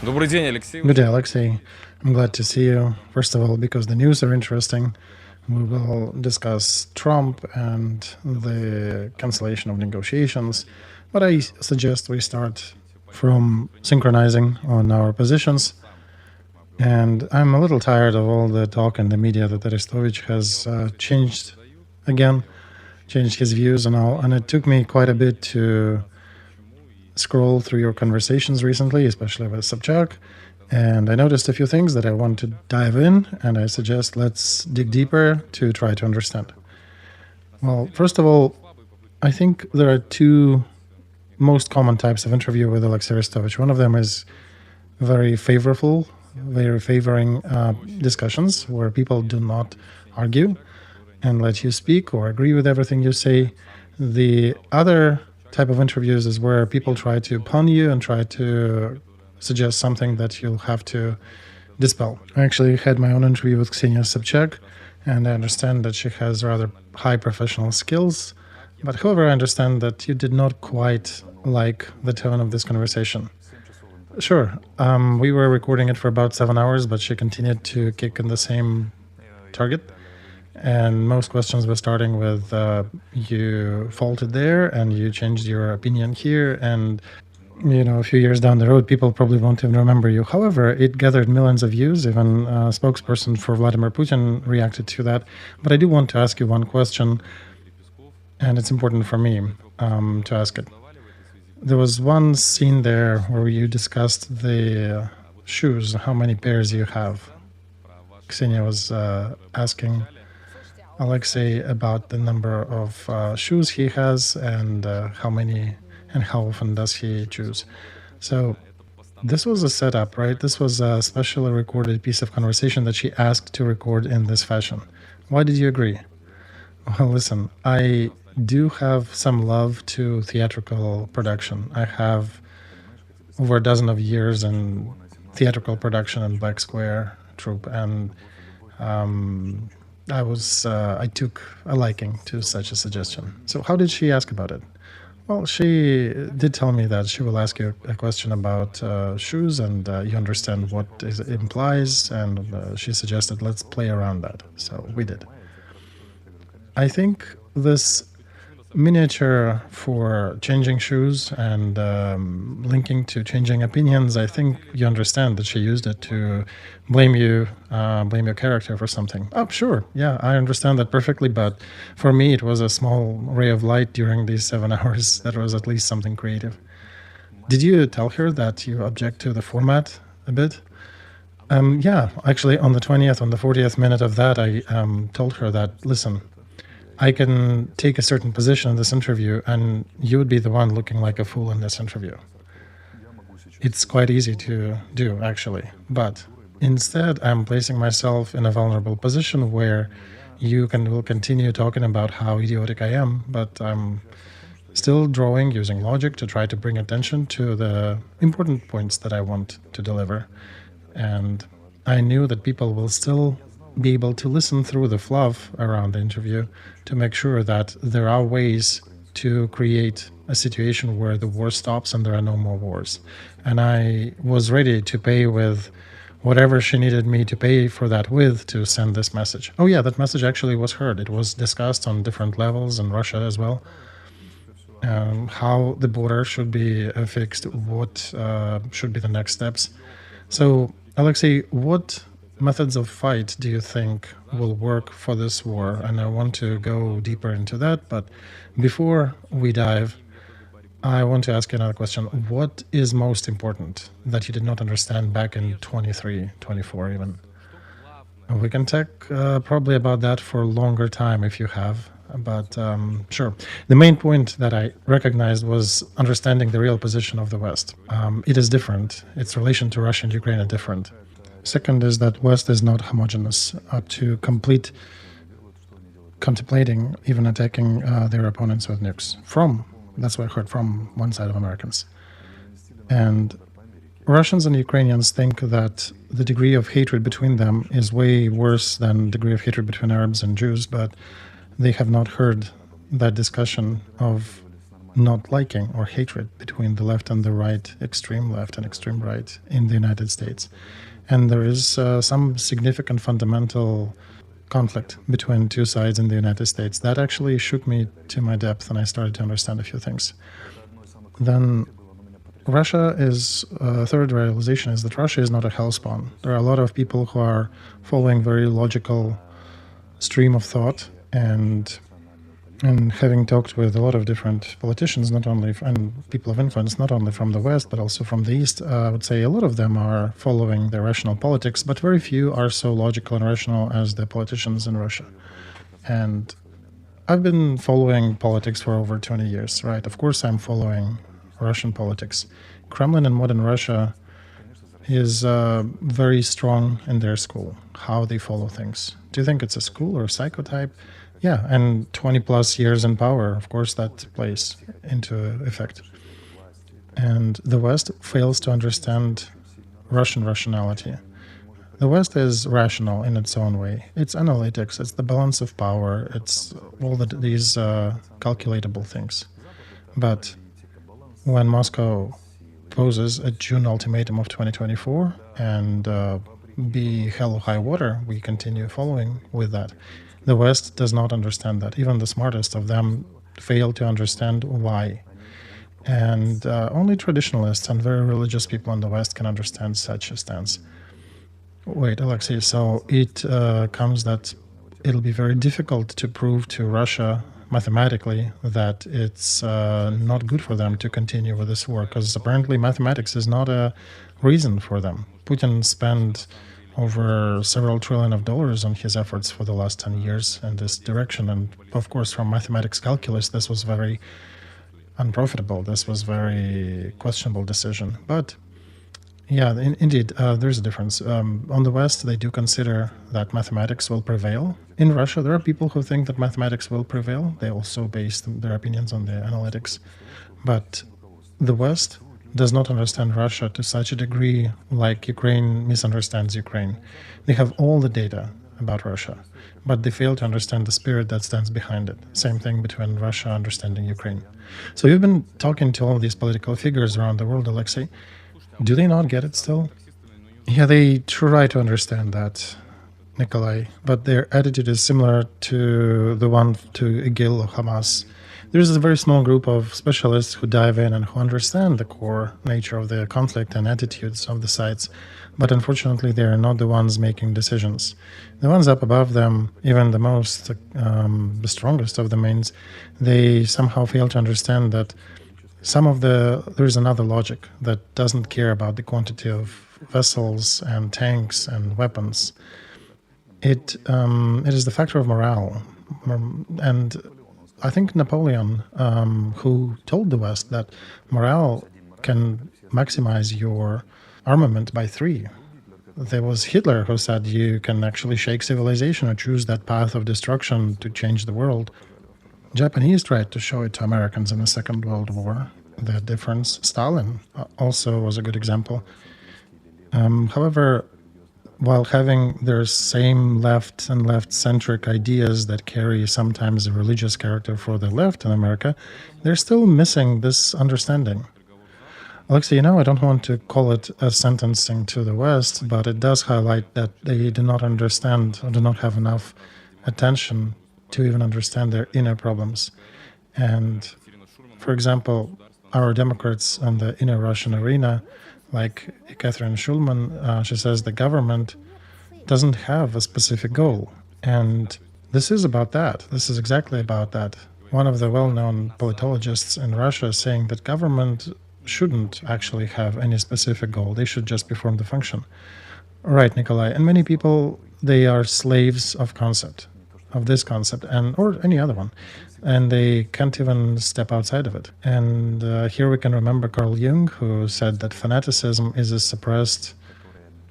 Добрый день, Алексей. Good day, Alexei. I'm glad to see you. First of all, because the news are interesting. We will discuss Trump and the cancellation of negotiations. But I suggest we start from synchronizing on our positions. And I'm a little tired of all the talk in the media that Arestovich has changed his views and all. And it took me quite a bit to scroll through your conversations recently, especially with Sobchak. And I noticed a few things that I want to dive in, and I suggest let's dig deeper to try to understand. Well, first of all, I think there are two most common types of interview with Alexei Arestovich. One of them is very favorable, very favoring discussions where people do not argue and let you speak or agree with everything you say. The other type of interviews is where people try to pun you and try to suggest something that you'll have to dispel. I actually had my own interview with Ksenia Sobchak, and I understand that she has rather high professional skills. But however, I understand that you did not quite like the tone of this conversation. Sure, we were recording it for about 7 hours, but she continued to kick in the same target. And most questions were starting with, you faulted there, and you changed your opinion here, and a few years down the road, people probably won't even remember you. However, it gathered millions of views. Even a spokesperson for Vladimir Putin reacted to that. But I do want to ask you one question, and it's important for me to ask it. There was one scene there where you discussed the shoes, how many pairs you have. Ksenia was asking Alexei about the number of shoes he has and how many and how often does he choose. So this was a setup, right? This was a specially recorded piece of conversation that she asked to record in this fashion. Why did you agree? Well, listen, I do have some love to theatrical production. I have over a dozen of years in theatrical production in Black Square troupe, and I took a liking to such a suggestion. So how did she ask about it? Well, she did tell me that she will ask you a question about shoes, and you understand what it implies, and she suggested let's play around that. So we did. I think this miniature for changing shoes and linking to changing opinions, I think you understand that she used it to blame your character for something. Oh, sure, yeah, I understand that perfectly, but for me it was a small ray of light during these 7 hours that was at least something creative. Did you tell her that you object to the format a bit? Yeah, actually on the 20th, on the 40th minute of that, I told her that, listen, I can take a certain position in this interview, and you would be the one looking like a fool in this interview. It's quite easy to do, actually. But instead, I'm placing myself in a vulnerable position where you will continue talking about how idiotic I am, but I'm still drawing using logic to try to bring attention to the important points that I want to deliver. And I knew that people will still be able to listen through the fluff around the interview to make sure that there are ways to create a situation where the war stops and there are no more wars. And I was ready to pay with whatever she needed me to pay for that with to send this message. Oh yeah, that message actually was heard. It was discussed on different levels in Russia as well. How the border should be fixed, what should be the next steps. So, Alexei, what methods of fight do you think will work for this war? And I want to go deeper into that, but before we dive, I want to ask you another question. What is most important that you did not understand back in 23, 24 even? We can talk probably about that for a longer time if you have, but sure. The main point that I recognized was understanding the real position of the West. It is different. Its relation to Russia and Ukraine are different. Second is that West is not homogeneous up to complete contemplating, even attacking their opponents with nukes. That's what I heard from one side of Americans. And Russians and Ukrainians think that the degree of hatred between them is way worse than the degree of hatred between Arabs and Jews, but they have not heard that discussion of not liking or hatred between the left and the right, extreme left and extreme right in the United States. And there is some significant fundamental conflict between two sides in the United States. That actually shook me to my depth, and I started to understand a few things. Then Russia is, third realization is that Russia is not a hellspawn. There are a lot of people who are following very logical stream of thought, and having talked with a lot of different politicians, not only and people of influence, not only from the West but also from the East, I would say a lot of them are following the rational politics, but very few are so logical and rational as the politicians in Russia. And I've been following politics for over 20 years, right? Of course, I'm following Russian politics. Kremlin in modern Russia is very strong in their school, how they follow things. Do you think it's a school or a psychotype? Yeah, and 20 plus years in power, of course, that plays into effect. And the West fails to understand Russian rationality. The West is rational in its own way. It's analytics, it's the balance of power, it's all these calculatable things. But when Moscow poses a June ultimatum of 2024 and be hell or high water, we continue following with that. The West does not understand that. Even the smartest of them fail to understand why. And only traditionalists and very religious people in the West can understand such a stance. Wait, Alexei, so it comes that it'll be very difficult to prove to Russia mathematically that it's not good for them to continue with this war, because apparently mathematics is not a reason for them. Putin spent over several trillion of dollars on his efforts for the last 10 years in this direction. And of course, from mathematics calculus, this was very unprofitable. This was very questionable decision. But yeah, indeed, there's a difference. On the West, they do consider that mathematics will prevail. In Russia, there are people who think that mathematics will prevail. They also base their opinions on the analytics. But the West does not understand Russia to such a degree like Ukraine misunderstands Ukraine. They have all the data about Russia, but they fail to understand the spirit that stands behind it. Same thing between Russia understanding Ukraine. So you've been talking to all these political figures around the world, Alexei. Do they not get it still? Yeah, they try to understand that, Nikolai, but their attitude is similar to the one to IGIL or Hamas. There's a very small group of specialists who dive in and who understand the core nature of the conflict and attitudes of the sides, but unfortunately they are not the ones making decisions. The ones up above them, even the most, the strongest of the mains, they somehow fail to understand that there's another logic that doesn't care about the quantity of vessels and tanks and weapons. It is the factor of morale, and I think Napoleon, who told the West that morale can maximize your armament by 3. There was Hitler who said you can actually shake civilization or choose that path of destruction to change the world. Japanese tried to show it to Americans in the Second World War, the difference. Stalin also was a good example. However, while having their same left and left-centric ideas that carry sometimes a religious character for the left in America, they're still missing this understanding. Alexei, I don't want to call it a sentencing to the West, but it does highlight that they do not understand or do not have enough attention to even understand their inner problems. And, for example, our Democrats on the inner Russian arena, like Catherine Schulman, she says the government doesn't have a specific goal. And this is about that. This is exactly about that. One of the well-known politologists in Russia is saying that government shouldn't actually have any specific goal. They should just perform the function. Right, Nikolai. And many people, they are slaves of this concept, or any other one. And they can't even step outside of it. And here we can remember Carl Jung, who said that fanaticism is a suppressed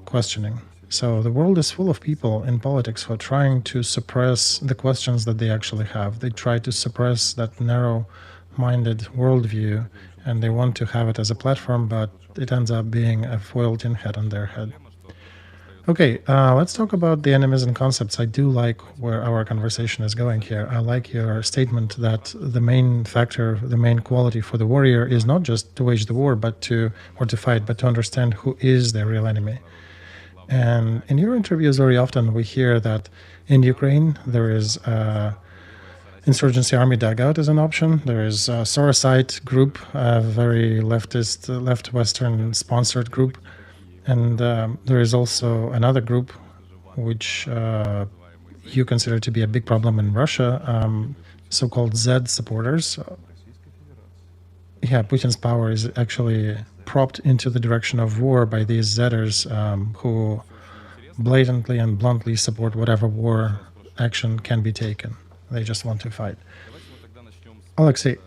questioning. So the world is full of people in politics who are trying to suppress the questions that they actually have. They try to suppress that narrow-minded worldview, and they want to have it as a platform, but it ends up being a foil tin hat on their head. Okay, let's talk about the enemies and concepts. I do like where our conversation is going here. I like your statement that the main factor, the main quality for the warrior is not just to wage the war, or to fight, but to understand who is the real enemy. And in your interviews, very often we hear that in Ukraine there is Insurgency Army dugout as an option. There is a Sorosite group, a very leftist, left Western sponsored group. And there is also another group which you consider to be a big problem in Russia, so-called Z supporters. Yeah, Putin's power is actually propped into the direction of war by these Zers who blatantly and bluntly support whatever war action can be taken. They just want to fight. Alexei,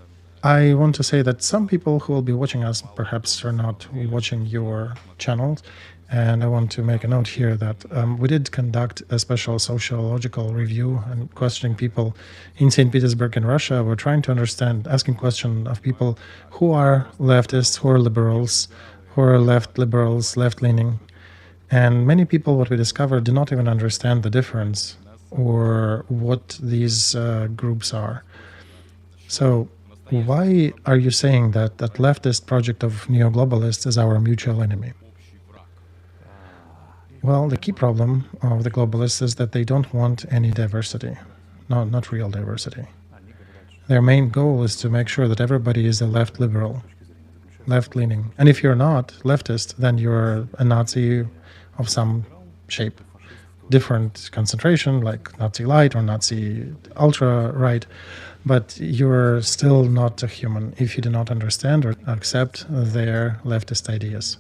I want to say that some people who will be watching us perhaps are not watching your channel. And I want to make a note here that we did conduct a special sociological review and questioning people in St. Petersburg in Russia. We're trying to understand, asking questions of people who are leftists, who are liberals, who are left liberals, left-leaning. And many people, what we discovered, do not even understand the difference or what these groups are. So why are you saying that that leftist project of neo-globalists is our mutual enemy? Well, the key problem of the globalists is that they don't want any diversity, not real diversity. Their main goal is to make sure that everybody is a left liberal, left-leaning. And if you're not leftist, then you're a Nazi of some shape. Different concentration, like Nazi light or Nazi ultra-right, but you're still not a human if you do not understand or accept their leftist ideas.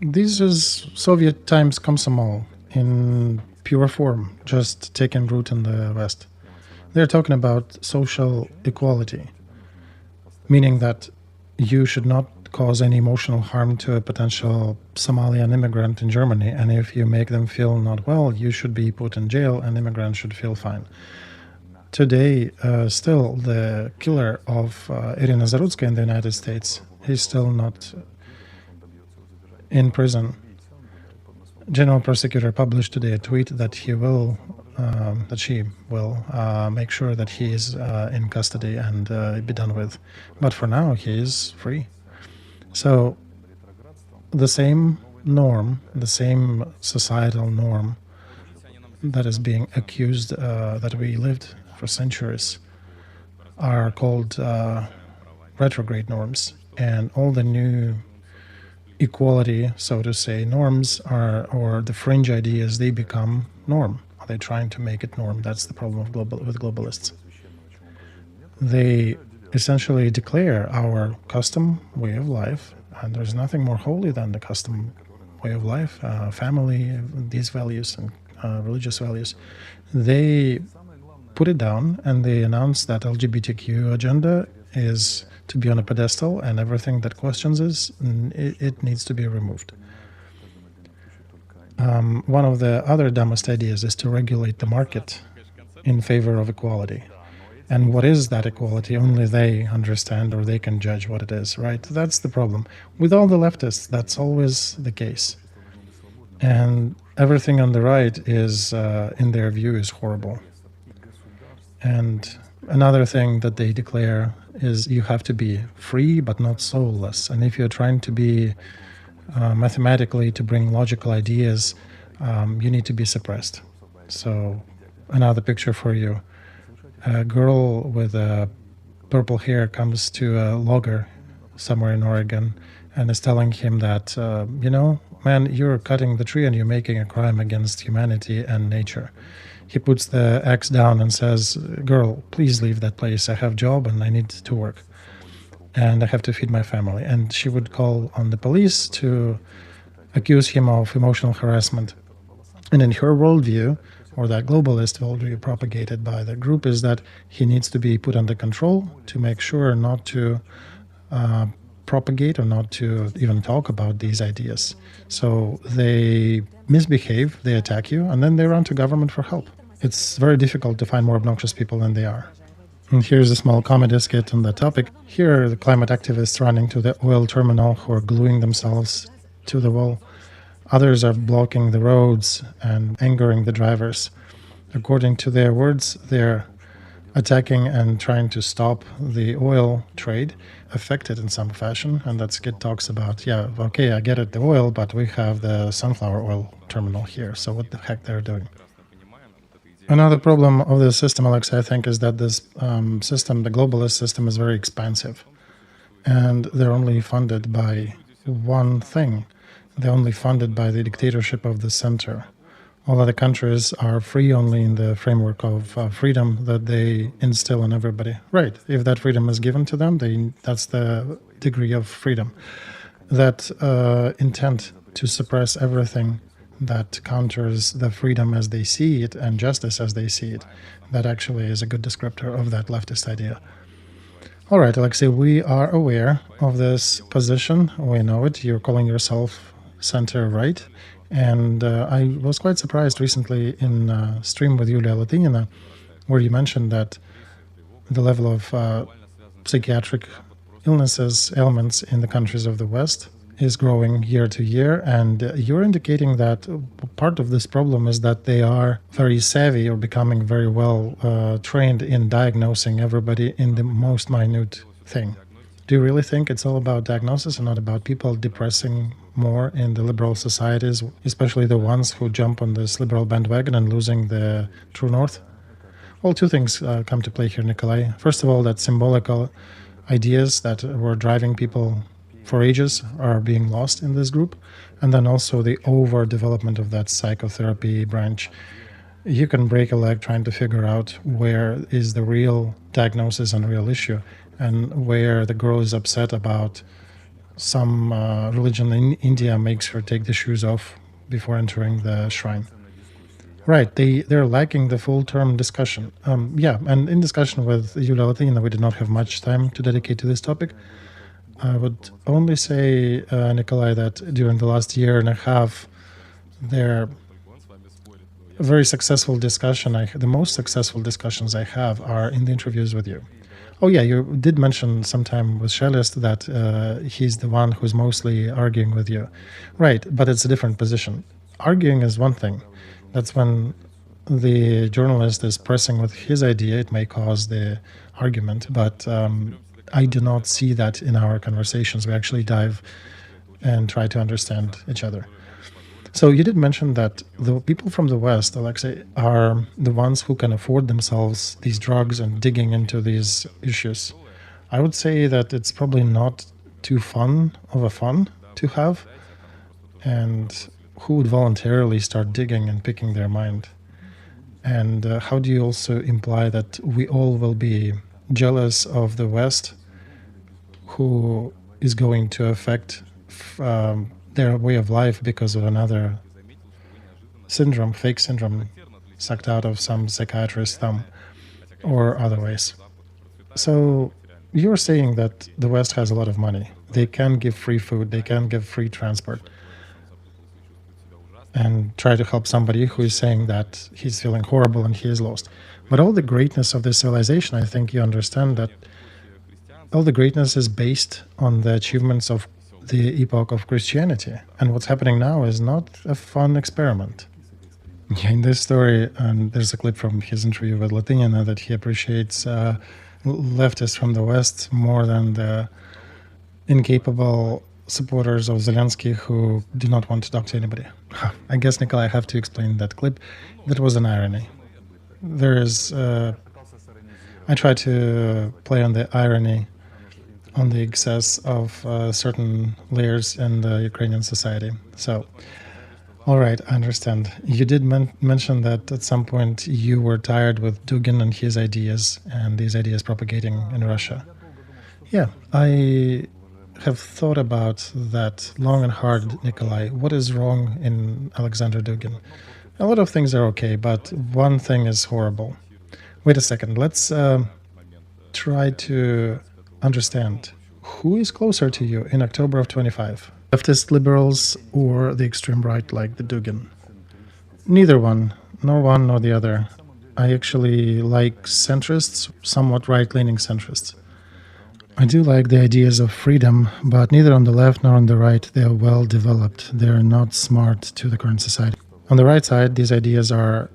This is Soviet times Komsomol in pure form, just taking root in the West. They're talking about social equality, meaning that you should not cause any emotional harm to a potential Somalian immigrant in Germany, and if you make them feel not well, you should be put in jail and immigrants should feel fine. Today, still, the killer of Irina Zarutskaya in the United States is still not in prison. General prosecutor published today a tweet that she will make sure that he is in custody and be done with. But for now, he is free. So the same norm, the same societal norm that is being accused that we lived for centuries are called retrograde norms, and all the new equality, so to say, norms or the fringe ideas, they become norm. They're trying to make it norm. That's the problem with globalists. They essentially declare our custom way of life, and there's nothing more holy than the custom way of life, family, these values and religious values. They put it down and they announce that LGBTQ agenda is to be on a pedestal, and everything that questions it needs to be removed. One of the other dumbest ideas is to regulate the market in favor of equality. And what is that equality? Only they understand, or they can judge what it is, right? That's the problem. With all the leftists, that's always the case. And everything on the right is, in their view, is horrible. And another thing that they declare is you have to be free but not soulless. And if you're trying to be mathematically to bring logical ideas, you need to be suppressed. So another picture for you. A girl with purple hair comes to a logger somewhere in Oregon and is telling him that, man, you're cutting the tree and you're making a crime against humanity and nature. He puts the axe down and says, girl, please leave that place. I have a job and I need to work. And I have to feed my family. And she would call on the police to accuse him of emotional harassment. And in her worldview, or that globalist worldview propagated by the group, is that he needs to be put under control to make sure not to propagate or not to even talk about these ideas. So they misbehave, they attack you, and then they run to government for help. It's very difficult to find more obnoxious people than they are. And here's a small comedy skit on the topic. Here are the climate activists running to the oil terminal who are gluing themselves to the wall. Others are blocking the roads and angering the drivers. According to their words, they're attacking and trying to stop the oil trade, affected in some fashion. And that Skid talks about, yeah, okay, I get it, the oil, but we have the sunflower oil terminal here. So what the heck they're doing? Another problem of the system, Alex, I think, is that this system, the globalist system, is very expansive. And they're only funded by one thing. They're only funded by the dictatorship of the center. All other countries are free only in the framework of freedom that they instill on everybody. Right. If that freedom is given to them, that's the degree of freedom. That intent to suppress everything that counters the freedom as they see it and justice as they see it, that actually is a good descriptor of that leftist idea. All right, Alexei, we are aware of this position. We know it. You're calling yourself center-right. And I was quite surprised recently in a stream with Yulia Latinina, where you mentioned that the level of psychiatric illnesses, ailments in the countries of the West is growing year to year. And you're indicating that part of this problem is that they are very savvy or becoming very well trained in diagnosing everybody in the most minute thing. Do you really think it's all about diagnosis and not about people depressing more in the liberal societies, especially the ones who jump on this liberal bandwagon and losing the true north? Well, two things come to play here, Nikolai. First of all, that symbolical ideas that were driving people for ages are being lost in this group. And then also the overdevelopment of that psychotherapy branch. You can break a leg trying to figure out where is the real diagnosis and real issue, and where the girl is upset about some religion in India makes her take the shoes off before entering the shrine. Right, they're lacking the full-term discussion. Yeah, and in discussion with Yulia Latinina, we did not have much time to dedicate to this topic. I would only say, Nikolai, that during the last year and a half, there a very successful discussion. The most successful discussions I have are in the interviews with you. Oh yeah, you did mention sometime with Shelest that he's the one who's mostly arguing with you. Right, but it's a different position. Arguing is one thing. That's when the journalist is pressing with his idea, it may cause the argument, but I do not see that in our conversations. We actually dive and try to understand each other. So you did mention that the people from the West, Alexei, are the ones who can afford themselves these drugs and digging into these issues. I would say that it's probably not too fun to have. And who would voluntarily start digging and picking their mind? And how do you also imply that we all will be jealous of the West, who is going to affect their way of life because of another syndrome, fake syndrome, sucked out of some psychiatrist's thumb or other ways? So you're saying that the West has a lot of money. They can give free food, they can give free transport, and try to help somebody who is saying that he's feeling horrible and he is lost. But all the greatness of this civilization, I think you understand that all the greatness is based on the achievements of the epoch of Christianity. And what's happening now is not a fun experiment. In this story, there's a clip from his interview with Latinina that he appreciates leftists from the West more than the incapable supporters of Zelensky who do not want to talk to anybody. I guess, Nikolai, I have to explain that clip. That was an irony. There is... I try to play on the irony, on the excess of certain layers in the Ukrainian society. So, all right, I understand. You did mention that at some point you were tired with Dugin and his ideas, and these ideas propagating in Russia. Yeah, I have thought about that long and hard, Nikolai. What is wrong in Alexander Dugin? A lot of things are okay, but one thing is horrible. Wait a second, let's try to understand who is closer to you in October of 25? Leftist liberals or the extreme right like the Dugin? Neither one, nor the other. I actually like centrists, somewhat right-leaning centrists. I do like the ideas of freedom, but neither on the left nor on the right they are well developed. They are not smart to the current society. On the right side, these ideas are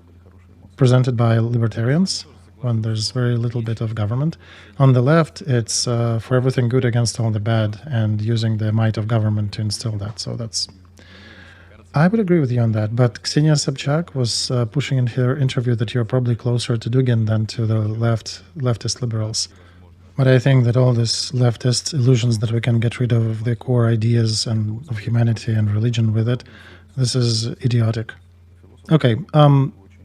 presented by libertarians when there's very little bit of government. On the left, it's for everything good against all the bad and using the might of government to instill that. So I would agree with you on that. But Ksenia Sobchak was pushing in her interview that you're probably closer to Dugin than to the leftist liberals. But I think that all these leftist illusions that we can get rid of the core ideas and of humanity and religion with it, this is idiotic. Okay,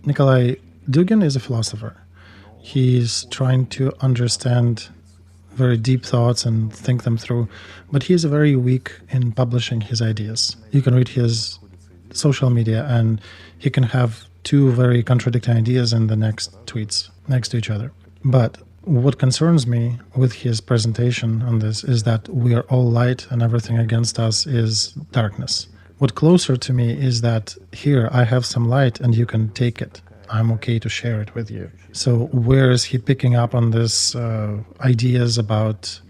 Nikolai, Dugin is a philosopher. He's trying to understand very deep thoughts and think them through, but he's very weak in publishing his ideas. You can read his social media and he can have two very contradicting ideas in the next tweets next to each other. But what concerns me with his presentation on this is that we are all light and everything against us is darkness. What closer to me is that here I have some light and you can take it. I'm okay to share it with you. So where is he picking up on this ideas about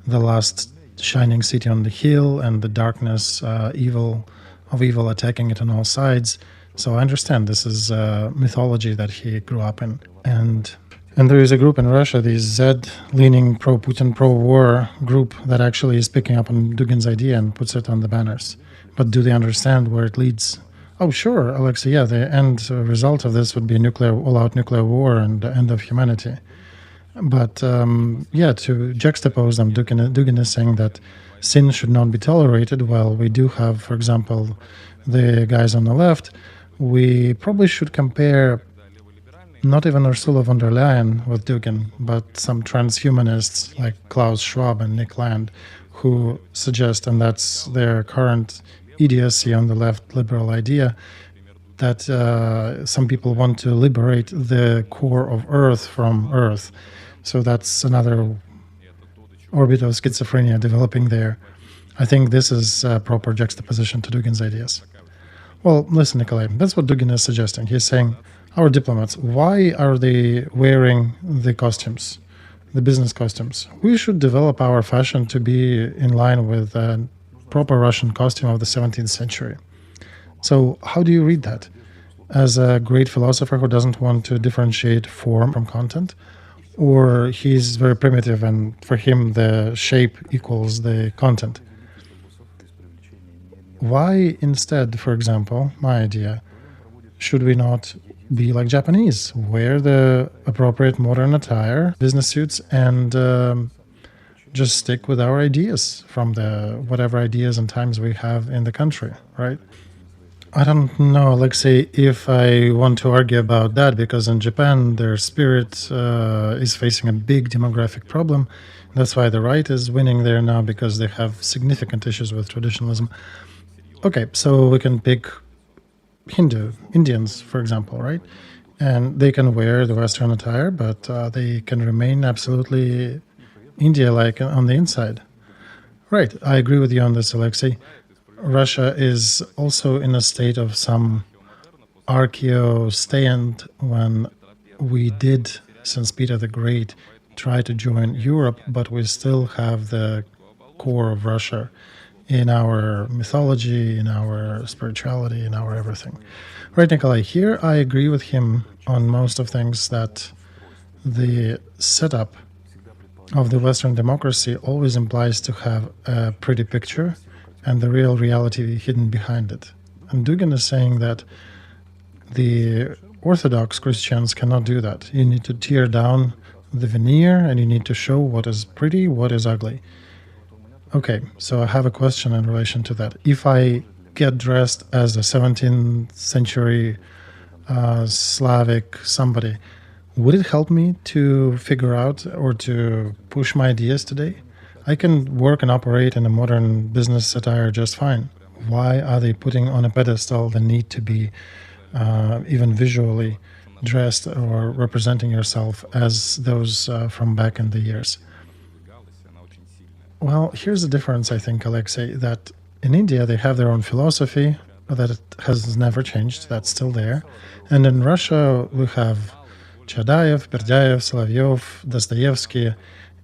the last shining city on the hill and the darkness, evil attacking it on all sides? So I understand this is mythology that he grew up in. And there is a group in Russia, the Z-leaning pro-Putin, pro-war group that actually is picking up on Dugin's idea and puts it on the banners. But do they understand where it leads? Oh, sure, Alexei, yeah, the end result of this would be all-out nuclear war and the end of humanity. But, to juxtapose them, Dugin is saying that sin should not be tolerated. While we do have, for example, the guys on the left, we probably should compare not even Ursula von der Leyen with Dugin, but some transhumanists like Klaus Schwab and Nick Land, who suggest, and that's their current idiocy on the left liberal idea, that some people want to liberate the core of Earth from Earth. So that's another orbit of schizophrenia developing there. I think this is a proper juxtaposition to Dugin's ideas. Well, listen, Nikolai, that's what Dugin is suggesting. He's saying, our diplomats, why are they wearing the costumes, the business costumes? We should develop our fashion to be in line with a proper Russian costume of the 17th century. So how do you read that? As a great philosopher who doesn't want to differentiate form from content? Or he's very primitive and for him the shape equals the content? Why instead, for example, my idea, should we not be like Japanese, wear the appropriate modern attire, business suits, and just stick with our ideas from the whatever ideas and times we have in the country, right? I don't know, Alexei, if I want to argue about that, because in Japan, their spirit is facing a big demographic problem. That's why the right is winning there now, because they have significant issues with traditionalism. Okay, so we can pick Indians, for example, right? And they can wear the Western attire, but they can remain absolutely India-like on the inside. Right, I agree with you on this, Alexei. Russia is also in a state of some archaeo-stand when we did, since Peter the Great, try to join Europe, but we still have the core of Russia in our mythology, in our spirituality, in our everything. Right, Nikolai, here I agree with him on most of things, that the setup of the Western democracy always implies to have a pretty picture and the real reality hidden behind it. And Dugin is saying that the Orthodox Christians cannot do that. You need to tear down the veneer and you need to show what is pretty, what is ugly. Okay, so I have a question in relation to that. If I get dressed as a 17th century Slavic somebody, would it help me to figure out or to push my ideas today? I can work and operate in a modern business attire just fine. Why are they putting on a pedestal the need to be even visually dressed or representing yourself as those from back in the years? Well, here's the difference, I think, Alexei, that in India they have their own philosophy that it has never changed, that's still there. And in Russia we have Chadaev, Berdyaev, Solovyov, Dostoevsky,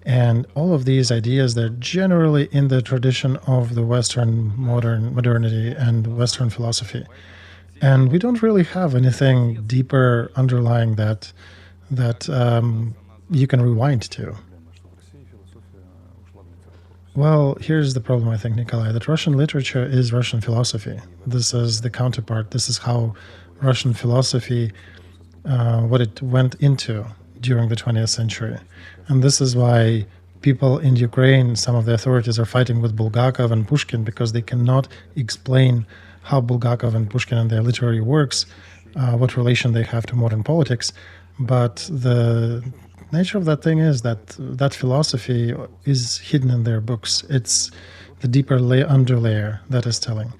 And all of these ideas, they're generally in the tradition of the Western modernity and Western philosophy. And we don't really have anything deeper underlying that you can rewind to. Well, here's the problem, I think, Nikolai, that Russian literature is Russian philosophy. This is the counterpart. This is how Russian philosophy, what it went into during the 20th century. And this is why people in Ukraine, some of the authorities are fighting with Bulgakov and Pushkin because they cannot explain how Bulgakov and Pushkin and their literary works, what relation they have to modern politics. But the nature of that thing is that that philosophy is hidden in their books. It's the deeper underlayer that is telling.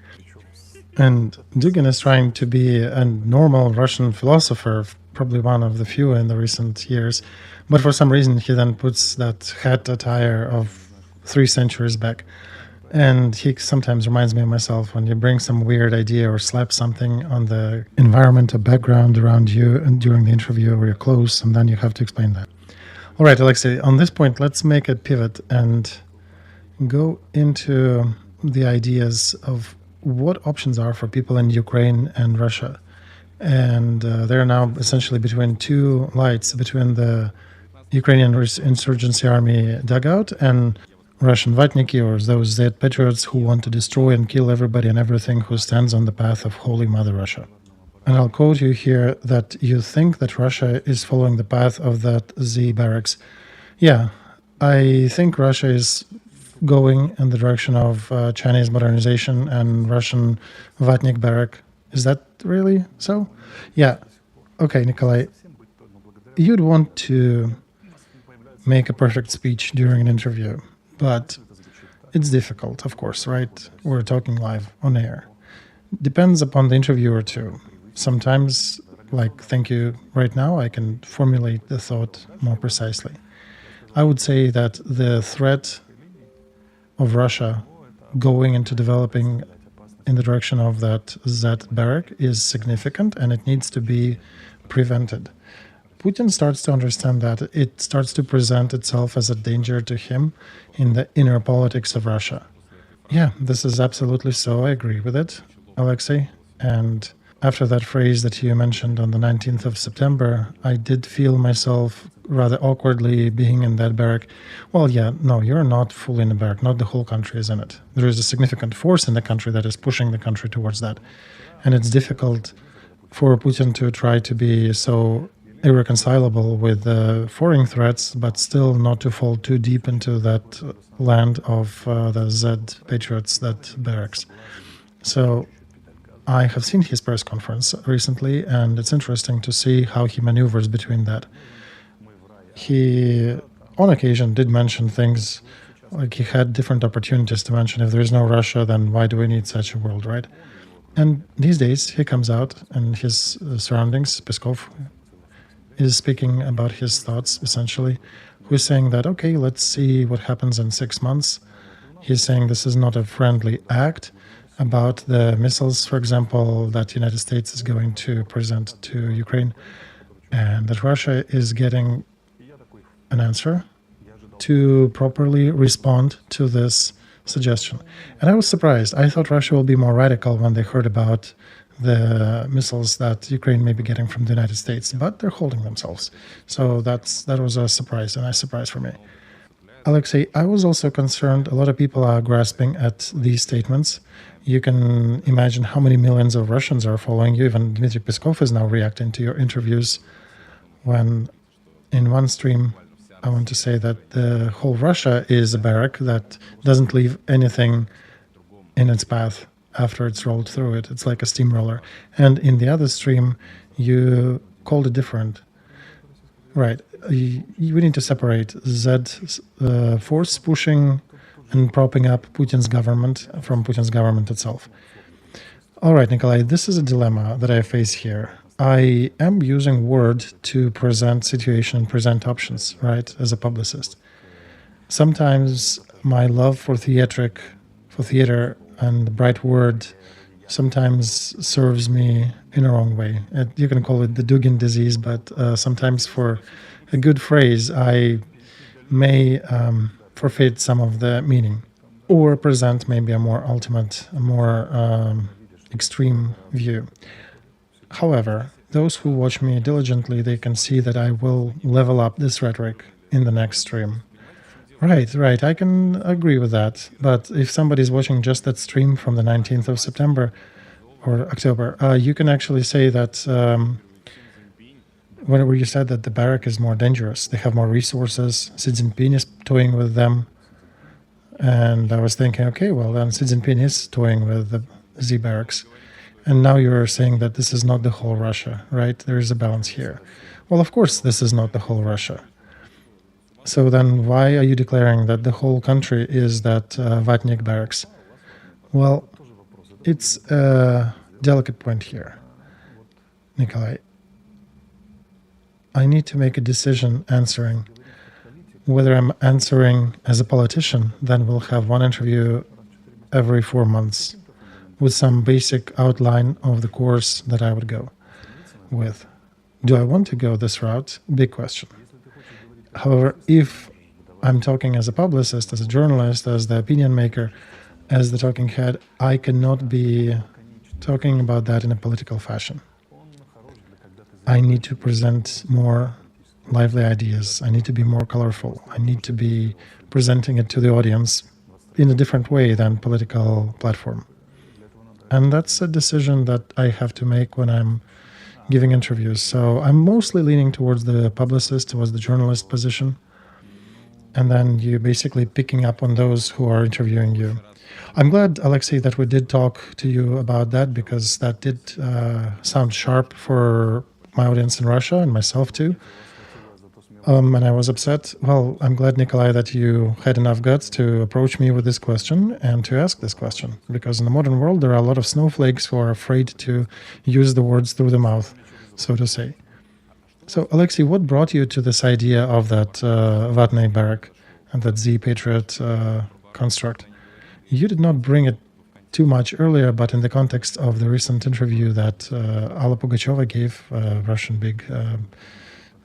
And Dugin is trying to be a normal Russian philosopher, probably one of the few in the recent years. But for some reason, he then puts that hat attire of 3 centuries back. And he sometimes reminds me of myself when you bring some weird idea or slap something on the environment or background around you and during the interview or your clothes, and then you have to explain that. All right, Alexei, on this point, let's make a pivot and go into the ideas of what options are for people in Ukraine and Russia. And they're now essentially between 2 lights, between the Ukrainian Insurgency Army dugout and Russian vatniki, or those Z-patriots who want to destroy and kill everybody and everything who stands on the path of Holy Mother Russia. And I'll quote you here that you think that Russia is following the path of that Z-barracks. Yeah, I think Russia is going in the direction of Chinese modernization and Russian vatnik barrack. Is that really so? Yeah. Okay, Nikolai, you'd want to make a perfect speech during an interview, but it's difficult, of course, right? We're talking live on air. Depends upon the interviewer too. Sometimes, like thank you right now, I can formulate the thought more precisely. I would say that the threat of Russia going into developing in the direction of that Z barrack is significant and it needs to be prevented. Putin starts to understand that it starts to present itself as a danger to him in the inner politics of Russia. Yeah, this is absolutely so. I agree with it, Alexei. And after that phrase that you mentioned on the 19th of September, I did feel myself rather awkwardly being in that barrack. Well, yeah, no, you're not fully in the barrack. Not the whole country is in it. There is a significant force in the country that is pushing the country towards that. And it's difficult for Putin to try to be so irreconcilable with foreign threats, but still not to fall too deep into that land of the Z patriots, that barracks. So I have seen his press conference recently, and it's interesting to see how he maneuvers between that. He, on occasion, did mention things like he had different opportunities to mention, if there is no Russia, then why do we need such a world, right? And these days, he comes out and his surroundings, Peskov, is speaking about his thoughts, essentially, who's saying that, okay, let's see what happens in 6 months. He's saying this is not a friendly act about the missiles, for example, that the United States is going to present to Ukraine, and that Russia is getting an answer to properly respond to this suggestion. And I was surprised. I thought Russia will be more radical when they heard about the missiles that Ukraine may be getting from the United States, but they're holding themselves. So that was a surprise, a nice surprise for me. Alexei, I was also concerned. A lot of people are grasping at these statements. You can imagine how many millions of Russians are following you. Even Dmitry Peskov is now reacting to your interviews. When in one stream, I want to say that the whole Russia is a barrack that doesn't leave anything in its path after it's rolled through it. It's like a steamroller. And in the other stream, you called it different. Right. We need to separate Z force pushing and propping up Putin's government from Putin's government itself. All right, Nikolai, this is a dilemma that I face here. I am using word to present situation and present options, right, as a publicist. Sometimes my love for theater and the bright word sometimes serves me in a wrong way. You can call it the Dugin disease, but sometimes for a good phrase, I may forfeit some of the meaning or present maybe a more ultimate, a more extreme view. However, those who watch me diligently, they can see that I will level up this rhetoric in the next stream. Right, I can agree with that. But if somebody's watching just that stream from the 19th of September or October, you can actually say that whenever you said that the barrack is more dangerous, they have more resources, Xi Jinping is toying with them. And I was thinking, okay, well, then Xi Jinping is toying with the Z-barracks. And now you're saying that this is not the whole Russia, right? There is a balance here. Well, of course, this is not the whole Russia. So then why are you declaring that the whole country is that vatnik barracks? Well, it's a delicate point here, Nikolai. I need to make a decision answering. Whether I'm answering as a politician, then we'll have one interview every 4 months with some basic outline of the course that I would go with. Do I want to go this route? Big question. However, if I'm talking as a publicist, as a journalist, as the opinion maker, as the talking head, I cannot be talking about that in a political fashion. I need to present more lively ideas. I need to be more colorful. I need to be presenting it to the audience in a different way than political platform. And that's a decision that I have to make when I'm giving interviews. So I'm mostly leaning towards the publicist, towards the journalist position. And then you basically picking up on those who are interviewing you. I'm glad, Alexei, that we did talk to you about that, because that did sound sharp for my audience in Russia and myself too. And I was upset. Well, I'm glad, Nikolai, that you had enough guts to approach me with this question and to ask this question, because in the modern world, there are a lot of snowflakes who are afraid to use the words through the mouth, so to say. So, Alexei, what brought you to this idea of that vatnik barrack and that Z-patriot construct? You did not bring it too much earlier, but in the context of the recent interview that Alla Pugacheva gave, Russian big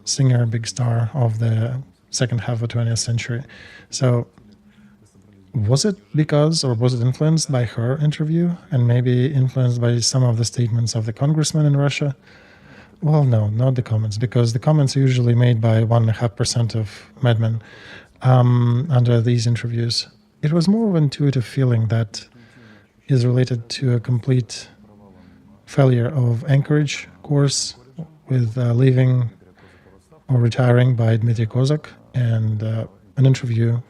singer, big star of the second half of the 20th century. So was it because, or was it influenced by her interview and maybe influenced by some of the statements of the congressman in Russia? Well, no, not the comments, because the comments are usually made by 1.5% of madmen under these interviews. It was more of an intuitive feeling that is related to a complete failure of Anchorage course with leaving or retiring by Dmitry Kozak and an interview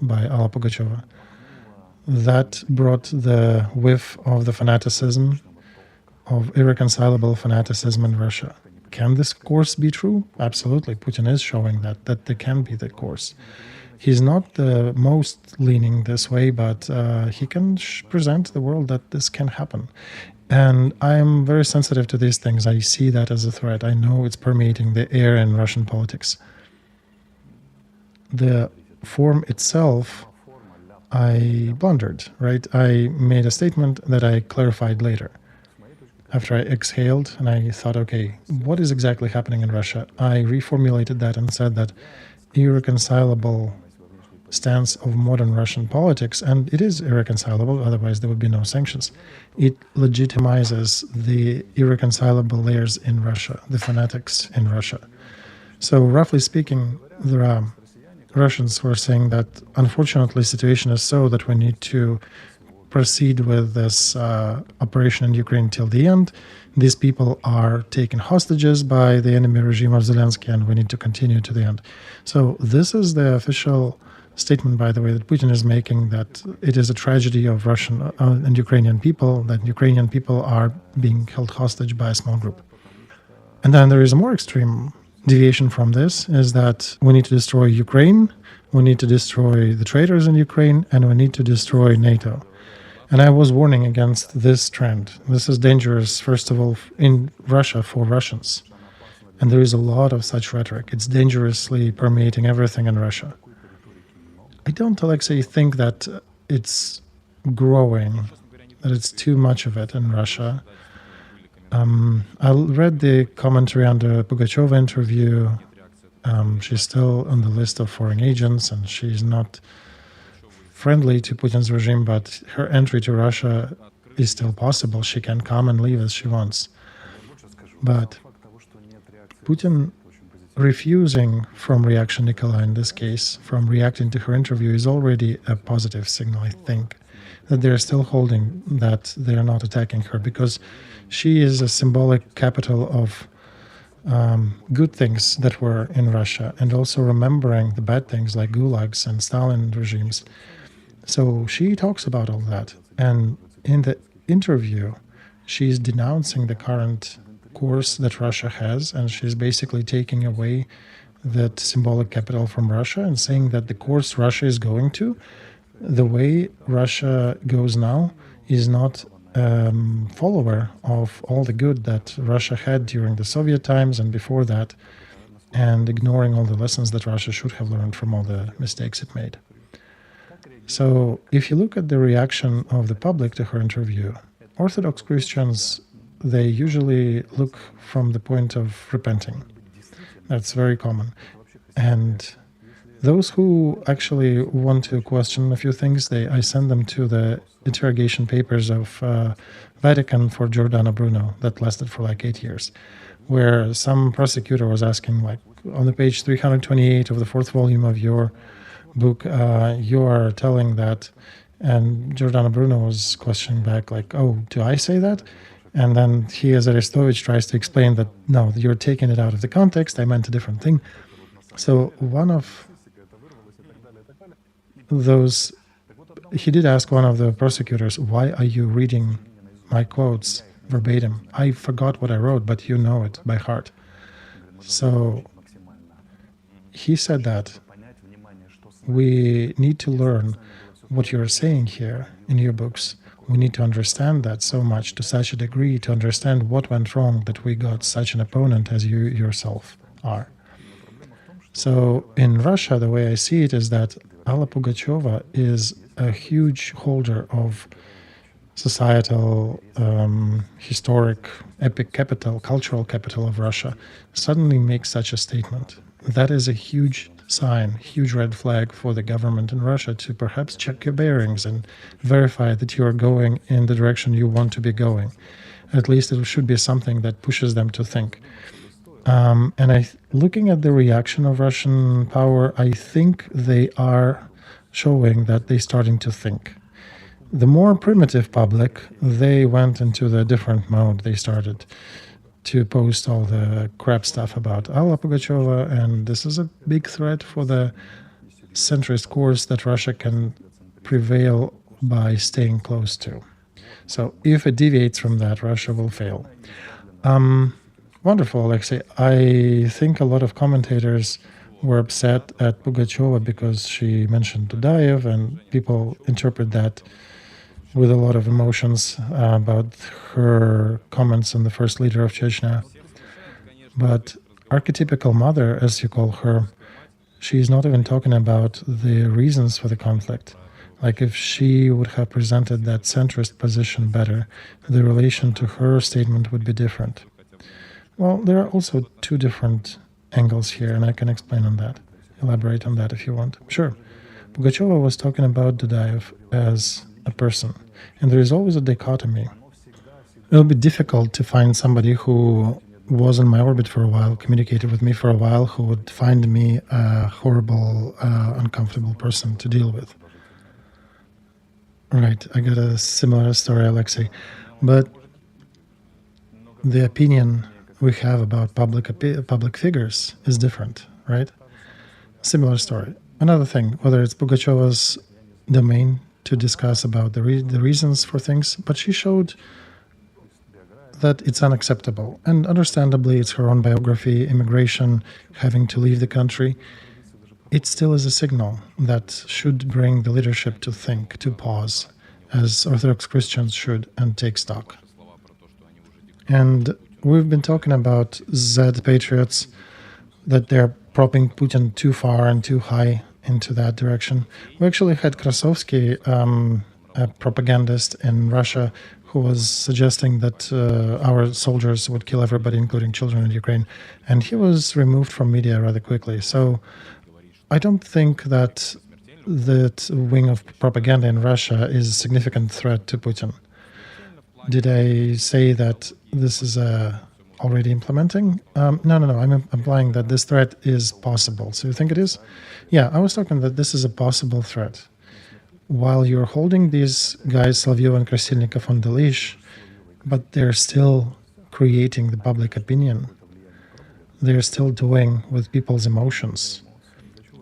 by Alla Pugacheva. That brought the whiff of the fanaticism, of irreconcilable fanaticism in Russia. Can this course be true? Absolutely. Putin is showing that there can be that course. He's not the most leaning this way, but he can present to the world that this can happen. And I'm very sensitive to these things. I see that as a threat. I know it's permeating the air in Russian politics. The form itself, I blundered, right? I made a statement that I clarified later. After I exhaled and I thought, okay, what is exactly happening in Russia? I reformulated that and said that irreconcilable stance of modern Russian politics, and it is irreconcilable, otherwise there would be no sanctions. It legitimizes the irreconcilable layers in Russia, the fanatics in Russia. So roughly speaking, there are Russians who are saying that unfortunately the situation is so that we need to proceed with this operation in Ukraine till the end. These people are taken hostages by the enemy regime of Zelensky, and we need to continue to the end. So this is the official statement, by the way, that Putin is making, that it is a tragedy of Russian and Ukrainian people, that Ukrainian people are being held hostage by a small group. And then there is a more extreme deviation from this, is that we need to destroy Ukraine, we need to destroy the traitors in Ukraine, and we need to destroy NATO. And I was warning against this trend. This is dangerous, first of all, in Russia for Russians. And there is a lot of such rhetoric. It's dangerously permeating everything in Russia. I don't, Alexei, think that it's growing, that it's too much of it in Russia. I read the commentary on the Pugacheva interview, She's still on the list of foreign agents, and she's not friendly to Putin's regime, but her entry to Russia is still possible. She can come and leave as she wants. But Putin refusing from reaction, Nikolai, in this case, from reacting to her interview is already a positive signal, I think, that they're still holding that they're not attacking her, because she is a symbolic capital of good things that were in Russia, and also remembering the bad things like gulags and Stalin regimes. So she talks about all that. And in the interview, she's denouncing the current course that Russia has, and she's basically taking away that symbolic capital from Russia and saying that the course Russia is going to, the way Russia goes now, is not follower of all the good that Russia had during the Soviet times and before that, and ignoring all the lessons that Russia should have learned from all the mistakes it made. So if you look at the reaction of the public to her interview, Orthodox Christians, they usually look from the point of repenting. That's very common. And those who actually want to question a few things, I send them to the interrogation papers of Vatican for Giordano Bruno that lasted for like 8 years, where some prosecutor was asking, like, on the page 328 of the 4th volume of your book, you are telling that, and Giordano Bruno was questioning back, like, oh, do I say that? And then he, as Arestovich, tries to explain that, no, you're taking it out of the context, I meant a different thing. So one of those, he did ask one of the prosecutors, why are you reading my quotes verbatim? I forgot what I wrote, but you know it by heart. So he said that we need to learn what you're saying here in your books. We need to understand that so much, to such a degree, to understand what went wrong that we got such an opponent as you yourself are. So in Russia, the way I see it is that Alla Pugacheva is a huge holder of societal, historic, epic capital, cultural capital of Russia, suddenly makes such a statement. That is a huge sign, huge red flag for the government in Russia to perhaps check your bearings and verify that you are going in the direction you want to be going. At least it should be something that pushes them to think. And looking at the reaction of Russian power, I think they are showing that they're starting to think. The more primitive public, they went into the different mode. They started to post all the crap stuff about Alla Pugacheva, and this is a big threat for the centrist course that Russia can prevail by staying close to. So if it deviates from that, Russia will fail. Wonderful, Alexei. I think a lot of commentators were upset at Pugacheva because she mentioned Dudayev, and people interpret that with a lot of emotions about her comments on the first leader of Chechnya. But archetypical mother, as you call her, she's not even talking about the reasons for the conflict. Like, if she would have presented that centrist position better, the relation to her statement would be different. Well, there are also two different angles here, and I can explain on that, elaborate on that if you want. Sure. Pugacheva was talking about Dudayev as a person, and there is always a dichotomy. It'll be difficult to find somebody who was in my orbit for a while, communicated with me for a while, who would find me a horrible, uncomfortable person to deal with. Right, I got a similar story, Alexei. But the opinion we have about public figures is different, right? Similar story. Another thing, whether it's Pugacheva's domain to discuss about the reasons for things, but she showed that it's unacceptable. And understandably, it's her own biography, immigration, having to leave the country. It still is a signal that should bring the leadership to think, to pause, as Orthodox Christians should, and take stock. And we've been talking about Z-patriots, that they're propping Putin too far and too high into that direction. We actually had Krasovsky a propagandist in Russia who was suggesting that our soldiers would kill everybody, including children in Ukraine. And he was removed from media rather quickly. So I don't think that that wing of propaganda in Russia is a significant threat to Putin. Did I say that this is already implementing? No. I'm implying that this threat is possible. So you think it is? Yeah, I was talking that this is a possible threat. While you're holding these guys, Slavyev and Krasilnikov, on the leash, but they're still creating the public opinion. They're still doing with people's emotions.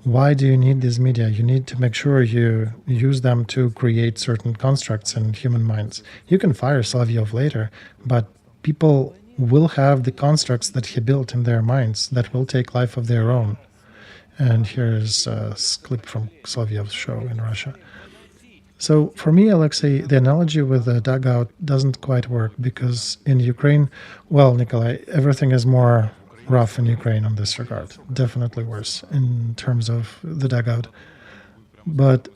Why do you need these media? You need to make sure you use them to create certain constructs in human minds. You can fire Slavyev later, but people will have the constructs that he built in their minds that will take life of their own. And here's a clip from Solavyev's show in Russia. So for me, Alexei, the analogy with the dugout doesn't quite work because in Ukraine, well, Nikolai, everything is more rough in Ukraine on this regard. Definitely worse in terms of the dugout. But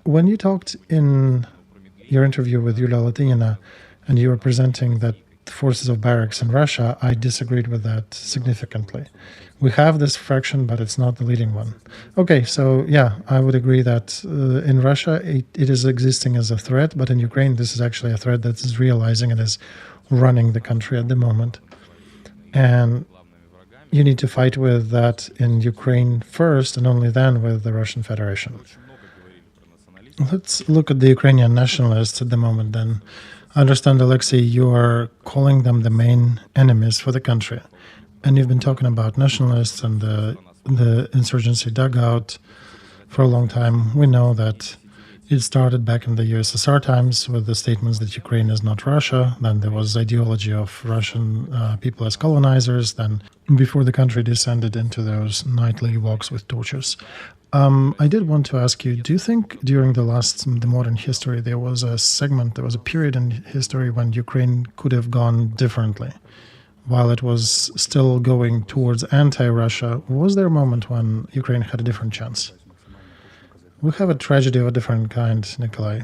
when you talked in your interview with Yulia Latinina and you were presenting that forces of barracks in Russia, I disagreed with that significantly. We have this fraction, but it's not the leading one. Okay, so yeah, I would agree that in Russia it is existing as a threat, but in Ukraine this is actually a threat that is realizing and is running the country at the moment. And you need to fight with that in Ukraine first and only then with the Russian Federation. Let's look at the Ukrainian nationalists at the moment then. I understand, Alexei, you are calling them the main enemies for the country. And you've been talking about nationalists and the insurgency dugout for a long time. We know that it started back in the USSR times with the statements that Ukraine is not Russia. Then there was ideology of Russian people as colonizers. Then before the country descended into those nightly walks with torches. I did want to ask you, do you think during the modern history, there was a period in history when Ukraine could have gone differently? While it was still going towards anti-Russia, was there a moment when Ukraine had a different chance? We have a tragedy of a different kind, Nikolai.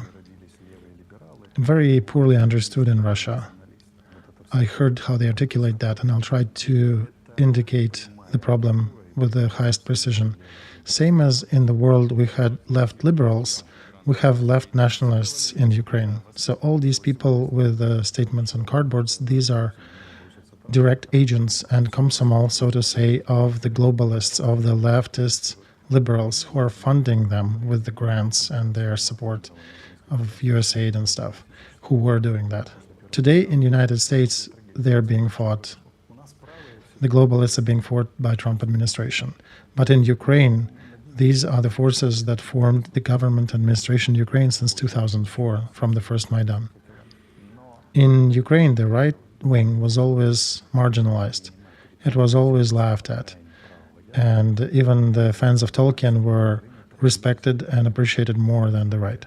Very poorly understood in Russia. I heard how they articulate that, and I'll try to indicate the problem with the highest precision. Same as in the world we had left liberals, we have left nationalists in Ukraine. So all these people with statements on cardboards, these are direct agents and komsomol, so to say, of the globalists, of the leftists, liberals who are funding them with the grants and their support of USAID and stuff, who were doing that. Today in the United States, they're being fought. The globalists are being fought by Trump administration. But in Ukraine, these are the forces that formed the government administration in Ukraine since 2004, from the first Maidan. In Ukraine, the right wing was always marginalized. It was always laughed at. And even the fans of Tolkien were respected and appreciated more than the right.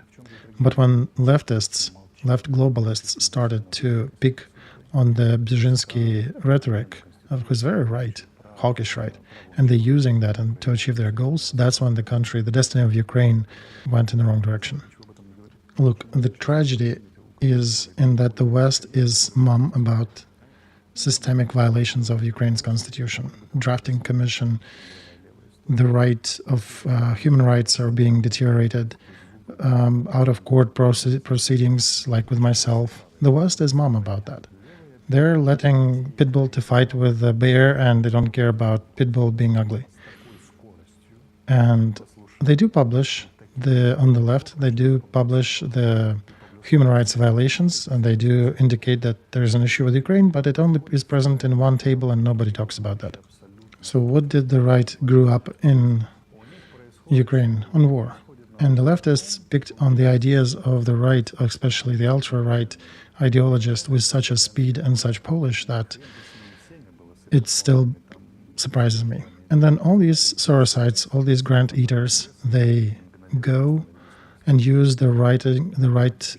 But when left globalists started to pick on the Brzezinski rhetoric, of course, very right, hawkish right, and they're using that to achieve their goals, that's when the destiny of Ukraine went in the wrong direction. Look, the tragedy is in that the West is mum about systemic violations of Ukraine's constitution. Drafting commission, the right of human rights are being deteriorated, out of court proceedings like with myself. The West is mum about that. They're letting Pitbull to fight with a bear and they don't care about Pitbull being ugly. And they do publish, on the left, they do publish the human rights violations, and they do indicate that there is an issue with Ukraine, but it only is present in one table and nobody talks about that. So what did the right grew up in Ukraine? On war. And the leftists picked on the ideas of the right, especially the ultra-right ideologists, with such a speed and such polish that it still surprises me. And then all these Sorosites, all these grant eaters, they go and use the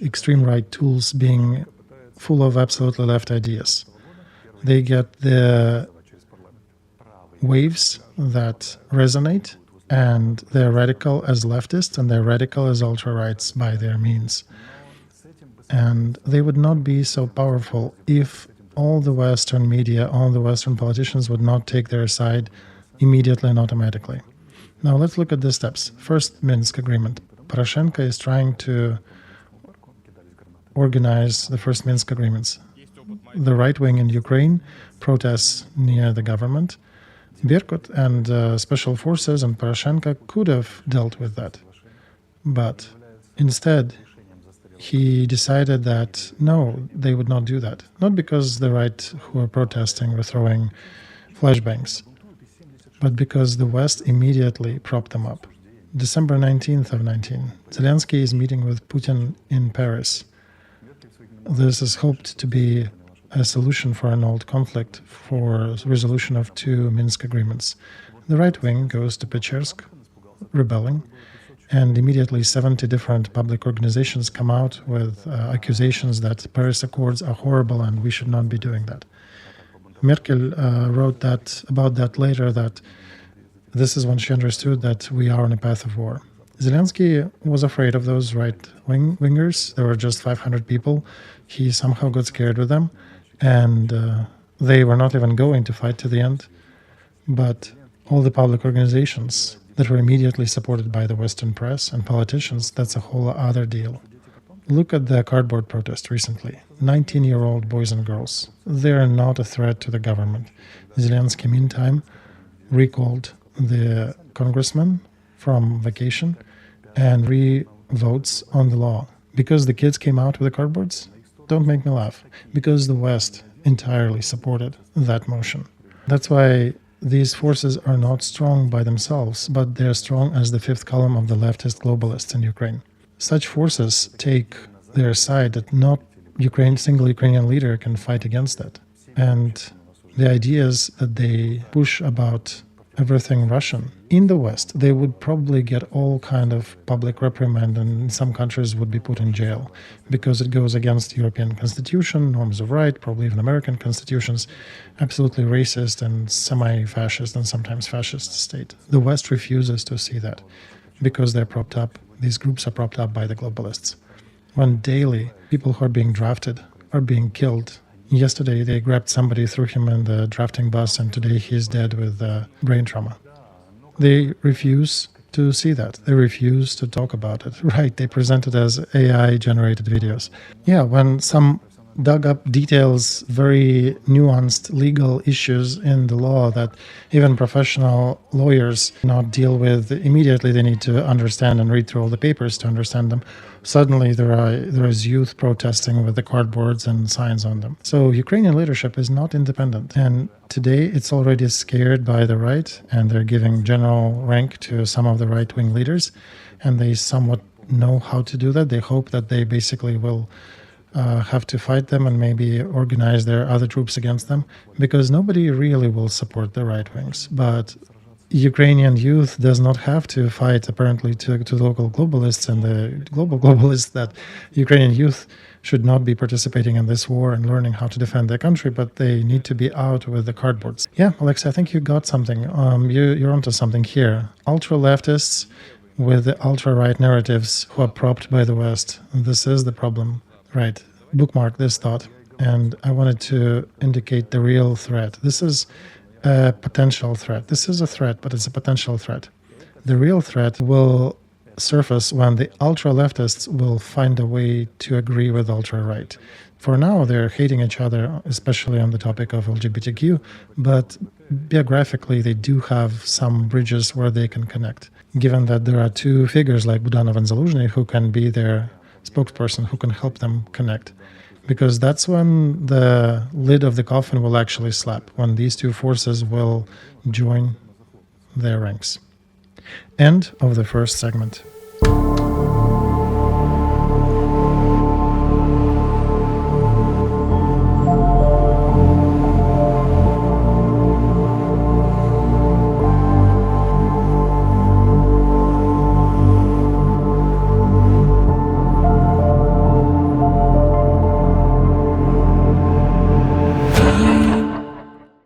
extreme right tools being full of absolutely left ideas. They get the waves that resonate and they're radical as leftists, and they're radical as ultra-rights by their means. And they would not be so powerful if all the Western media, all the Western politicians would not take their side immediately and automatically. Now let's look at the steps. First, Minsk agreement. Poroshenko is trying to organize the first Minsk agreements. The right wing in Ukraine protests near the government. Berkut and special forces and Poroshenko could have dealt with that. But instead, he decided that no, they would not do that. Not because the right who were protesting were throwing flashbangs, but because the West immediately propped them up. December 19th of 19, Zelensky is meeting with Putin in Paris. This is hoped to be a solution for an old conflict, for resolution of two Minsk agreements. The right wing goes to Pechersk, rebelling, and immediately 70 different public organizations come out with accusations that Paris Accords are horrible and we should not be doing that. Merkel wrote about that later, that this is when she understood that we are on a path of war. Zelensky was afraid of those right-wingers. There were just 500 people. He somehow got scared with them, and they were not even going to fight to the end. But all the public organizations that were immediately supported by the Western press and politicians, that's a whole other deal. Look at the cardboard protest recently. 19-year-old boys and girls. They're not a threat to the government. Zelensky, meantime, recalled the congressman from vacation and re-votes on the law. Because the kids came out with the cardboards? Don't make me laugh. Because the West entirely supported that motion. That's why these forces are not strong by themselves, but they're strong as the fifth column of the leftist globalists in Ukraine. Such forces take their side that not single Ukrainian leader can fight against that. And the ideas that they push about everything Russian in the West, they would probably get all kind of public reprimand, and in some countries would be put in jail because it goes against European constitution, norms of right, probably even American constitutions, absolutely racist and semi-fascist and sometimes fascist state. The West refuses to see that because they're propped up, these groups are propped up by the globalists. When daily people who are being drafted are being killed. Yesterday, they grabbed somebody, threw him in the drafting bus, and today he's dead with brain trauma. They refuse to see that. They refuse to talk about it. Right, they present it as AI-generated videos. Yeah, when some dug up details, very nuanced legal issues in the law that even professional lawyers not deal with immediately, they need to understand and read through all the papers to understand them. Suddenly there is youth protesting with the cardboards and signs on them. So Ukrainian leadership is not independent. And today it's already scared by the right, and they're giving general rank to some of the right-wing leaders. And they somewhat know how to do that. They hope that they basically will have to fight them and maybe organize their other troops against them, because nobody really will support the right wings. But Ukrainian youth does not have to fight, apparently, to local globalists and the global globalists, that Ukrainian youth should not be participating in this war and learning how to defend their country, but they need to be out with the cardboards. Yeah, Alexa, I think you got something. You're onto something here. Ultra-leftists with the ultra-right narratives who are propped by the West. This is the problem. Right. Bookmark this thought. And I wanted to indicate the real threat. This is a potential threat. This is a threat, but it's a potential threat. The real threat will surface when the ultra-leftists will find a way to agree with ultra-right. For now, they're hating each other, especially on the topic of LGBTQ, but biographically, they do have some bridges where they can connect. Given that there are two figures like Budanov and Zaluzhny who can be their spokesperson, who can help them connect. Because that's when the lid of the coffin will actually slap, when these two forces will join their ranks. End of the first segment.